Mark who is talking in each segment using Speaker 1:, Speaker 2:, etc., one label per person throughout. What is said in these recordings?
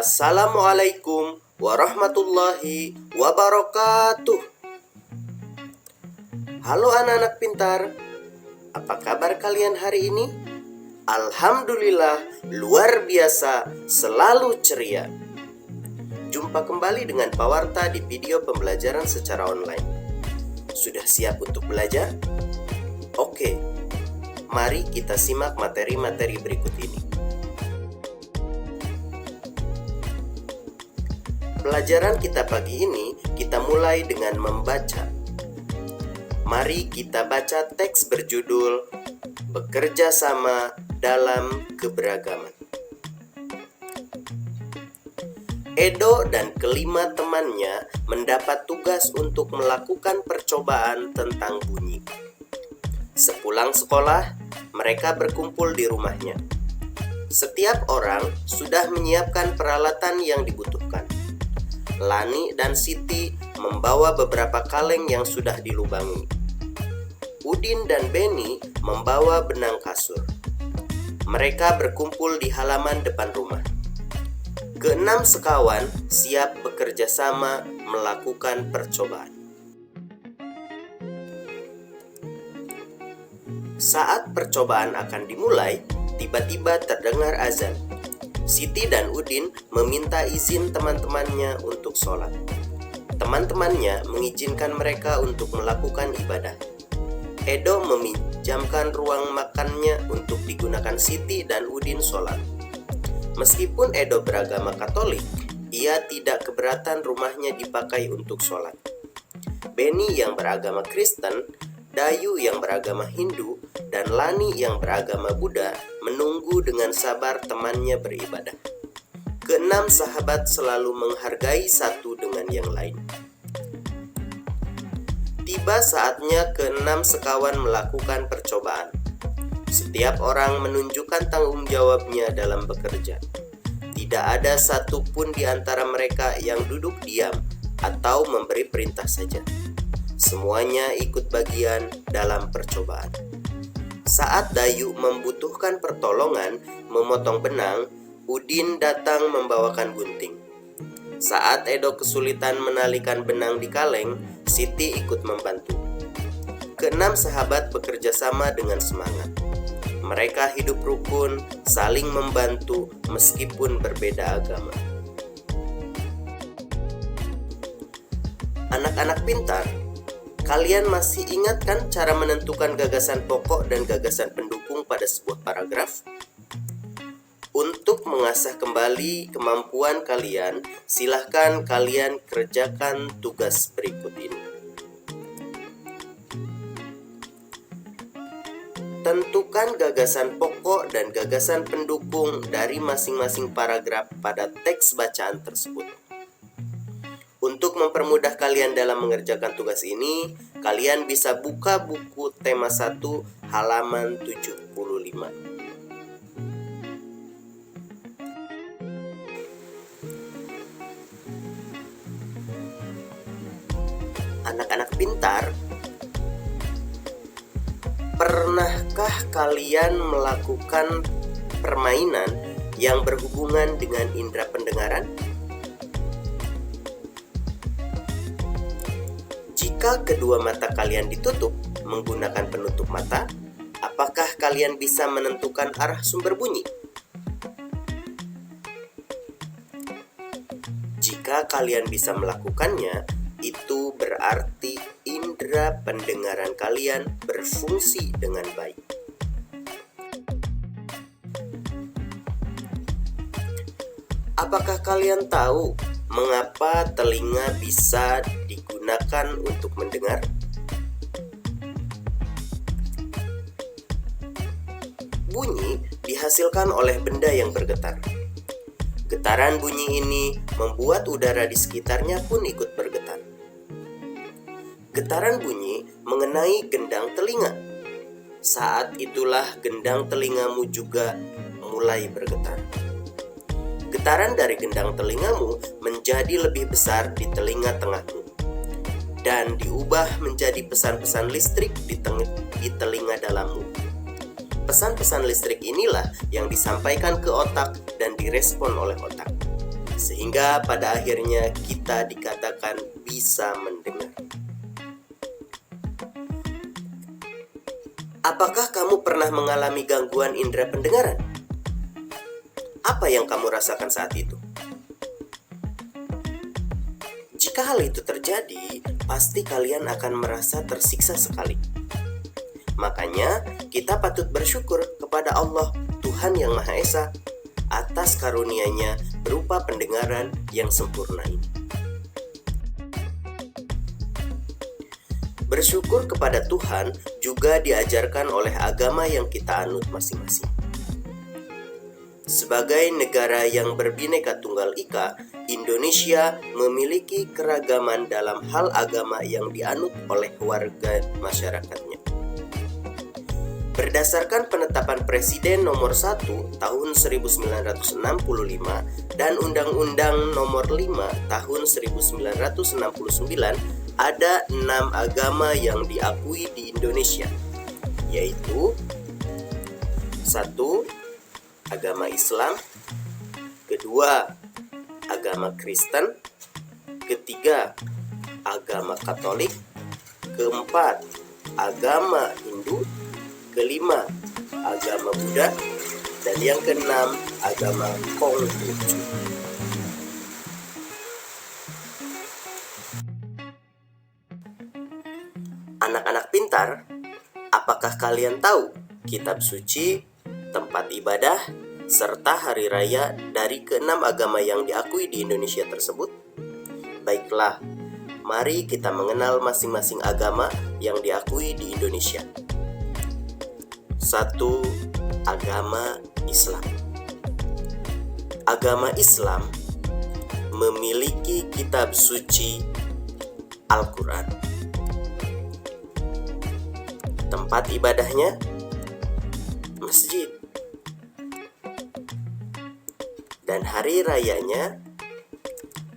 Speaker 1: Assalamualaikum warahmatullahi wabarakatuh. Halo anak-anak pintar, apa kabar kalian hari ini? Alhamdulillah, luar biasa, selalu ceria. Jumpa kembali dengan Pak Warta di video pembelajaran secara online. Sudah siap untuk belajar? Oke, mari kita simak materi-materi berikut ini. Pelajaran kita pagi ini kita mulai dengan membaca. Mari kita baca teks berjudul Bekerja Sama Dalam Keberagaman. Edo dan kelima temannya mendapat tugas untuk melakukan percobaan tentang bunyi. Sepulang sekolah, mereka berkumpul di rumahnya. Setiap orang sudah menyiapkan peralatan yang dibutuhkan. Lani dan Siti membawa beberapa kaleng yang sudah dilubangi. Udin dan Beni membawa benang kasur. Mereka berkumpul di halaman depan rumah. Keenam sekawan siap bekerja sama melakukan percobaan. Saat percobaan akan dimulai, tiba-tiba terdengar azan. Siti dan Udin meminta izin teman-temannya untuk sholat. Teman-temannya mengizinkan mereka untuk melakukan ibadah. Edo meminjamkan ruang makannya untuk digunakan Siti dan Udin sholat. Meskipun Edo beragama Katolik, ia tidak keberatan rumahnya dipakai untuk sholat. Beni yang beragama Kristen, Dayu yang beragama Hindu, dan Lani yang beragama Buddha menunggu dengan sabar temannya beribadah. Keenam sahabat selalu menghargai satu dengan yang lain. Tiba saatnya keenam sekawan melakukan percobaan. Setiap orang menunjukkan tanggung jawabnya dalam bekerja. Tidak ada satupun di antara mereka yang duduk diam atau memberi perintah saja. Semuanya ikut bagian dalam percobaan. Saat Dayu membutuhkan pertolongan memotong benang, Udin datang membawakan gunting. Saat Edo kesulitan menalikan benang di kaleng, Siti ikut membantu. Keenam sahabat bekerja sama dengan semangat. Mereka hidup rukun, saling membantu meskipun berbeda agama. Anak-anak pintar, kalian masih ingat kan cara menentukan gagasan pokok dan gagasan pendukung pada sebuah paragraf? Untuk mengasah kembali kemampuan kalian, silahkan kalian kerjakan tugas berikut ini. Tentukan gagasan pokok dan gagasan pendukung dari masing-masing paragraf pada teks bacaan tersebut. Untuk mempermudah kalian dalam mengerjakan tugas ini, kalian bisa buka buku tema 1 halaman 75. Anak-anak pintar, pernahkah kalian melakukan permainan yang berhubungan dengan indera pendengaran? Jika kedua mata kalian ditutup menggunakan penutup mata, apakah kalian bisa menentukan arah sumber bunyi? Jika kalian bisa melakukannya, itu berarti indera pendengaran kalian berfungsi dengan baik. Apakah kalian tahu mengapa telinga bisa digunakan untuk mendengar? Bunyi dihasilkan oleh benda yang bergetar. Getaran bunyi ini membuat udara di sekitarnya pun ikut bergetar. Getaran bunyi mengenai gendang telinga. Saat itulah gendang telingamu juga mulai bergetar. Getaran dari gendang telingamu menjadi lebih besar di telinga tengahmu dan diubah menjadi pesan-pesan listrik di telinga dalammu. Pesan-pesan listrik inilah yang disampaikan ke otak dan direspon oleh otak. sehingga pada akhirnya kita dikatakan bisa mendengar. Apakah kamu pernah mengalami gangguan indera pendengaran? Apa yang kamu rasakan saat itu? Jika hal itu terjadi, pasti kalian akan merasa tersiksa sekali. Makanya, kita patut bersyukur kepada Allah, Tuhan yang Maha Esa, atas karunia-Nya berupa pendengaran yang sempurna ini. Bersyukur kepada Tuhan juga diajarkan oleh agama yang kita anut masing-masing. Sebagai negara yang berbineka tunggal ika, Indonesia memiliki keragaman dalam hal agama yang dianut oleh warga masyarakatnya. Berdasarkan penetapan Presiden nomor 1 tahun 1965 dan Undang-Undang nomor 5 tahun 1969, ada 6 agama yang diakui di Indonesia, yaitu 1. Agama Islam, kedua, agama Kristen, ketiga, agama Katolik, keempat, agama Hindu, kelima, agama Buddha, dan yang keenam, agama Konghucu. Anak-anak pintar, apakah kalian tahu kitab suci, tempat ibadah, serta hari raya dari keenam agama yang diakui di Indonesia tersebut? Baiklah, mari kita mengenal masing-masing agama yang diakui di Indonesia. 1. Agama Islam. Agama Islam memiliki kitab suci Al-Quran. Tempat ibadahnya masjid. Dan hari rayanya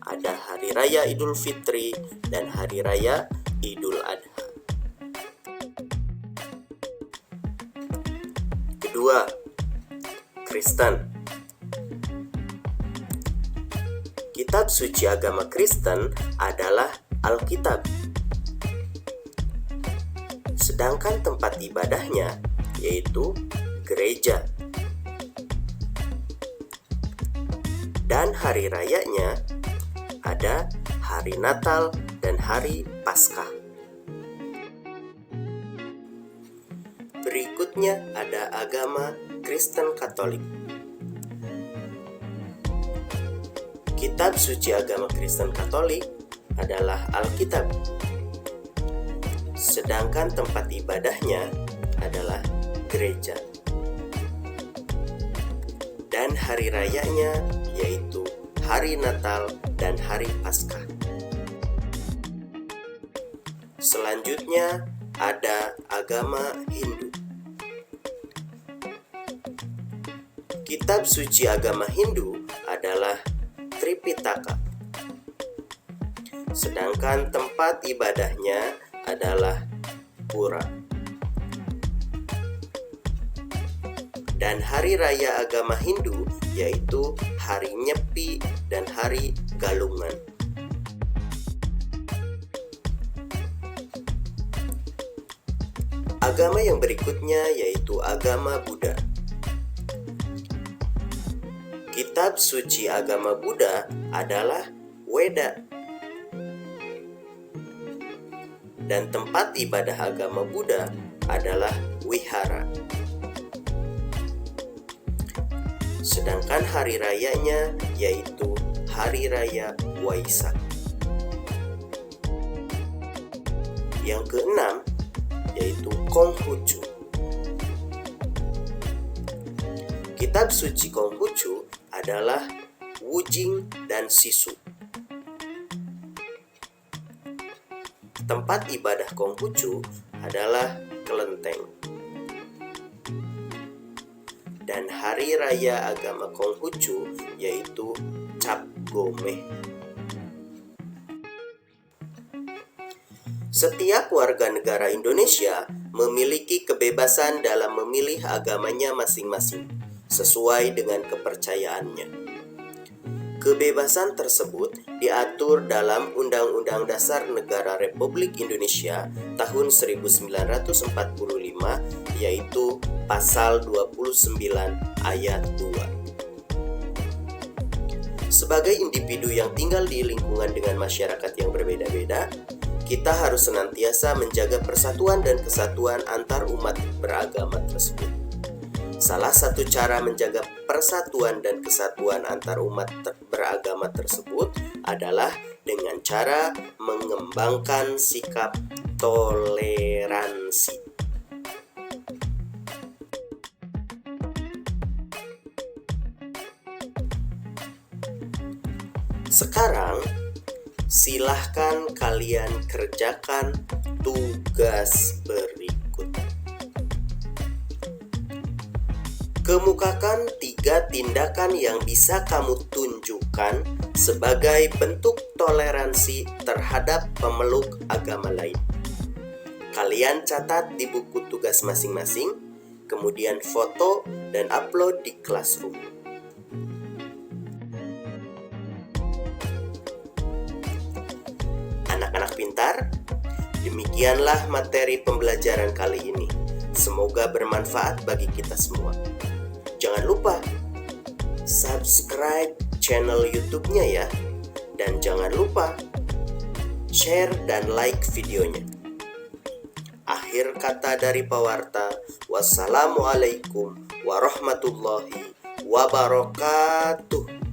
Speaker 1: ada hari raya Idul Fitri dan hari raya Idul Adha. Kedua, Kristen. Kitab suci agama Kristen adalah Alkitab. Sedangkan tempat ibadahnya yaitu gereja. Dan hari rayanya ada hari Natal dan hari Paskah. Berikutnya ada agama Kristen Katolik. Kitab suci agama Kristen Katolik adalah Alkitab. Sedangkan tempat ibadahnya adalah gereja. Dan hari rayanya yaitu hari Natal dan hari Paskah. Selanjutnya ada agama Hindu. Kitab suci agama Hindu adalah Tripitaka. Sedangkan tempat ibadahnya adalah Pura. Dan hari raya agama Hindu yaitu hari Nyepi dan hari Galungan. Agama yang berikutnya yaitu agama Buddha. Kitab suci agama Buddha adalah Weda. Dan tempat ibadah agama Buddha adalah wihara. Sedangkan hari rayanya yaitu hari raya Waisak. Yang keenam yaitu Konghucu. Kitab suci Konghucu adalah Wujing dan Sisu. Tempat ibadah Konghucu adalah kelenteng. Dan hari raya agama Konghucu yaitu Cap Gomeh. Setiap warga negara Indonesia memiliki kebebasan dalam memilih agamanya masing-masing sesuai dengan kepercayaannya. Kebebasan tersebut diatur dalam Undang-Undang Dasar Negara Republik Indonesia tahun 1945, yaitu pasal 29 ayat 2. Sebagai individu yang tinggal di lingkungan dengan masyarakat yang berbeda-beda, kita harus senantiasa menjaga persatuan dan kesatuan antar umat beragama tersebut. Salah satu cara menjaga persatuan dan kesatuan antar umat beragama tersebut adalah dengan cara mengembangkan sikap toleransi. Sekarang, silahkan kalian kerjakan tugas berikut. Kemukakan 3 tindakan yang bisa kamu tunjukkan sebagai bentuk toleransi terhadap pemeluk agama lain. Kalian catat di buku tugas masing-masing, kemudian foto dan upload di Classroom. Anak-anak pintar, demikianlah materi pembelajaran kali ini. Semoga bermanfaat bagi kita semua. Jangan lupa subscribe channel YouTube-nya ya. Dan jangan lupa share dan like videonya. Akhir kata dari pewarta, wassalamualaikum warahmatullahi wabarakatuh.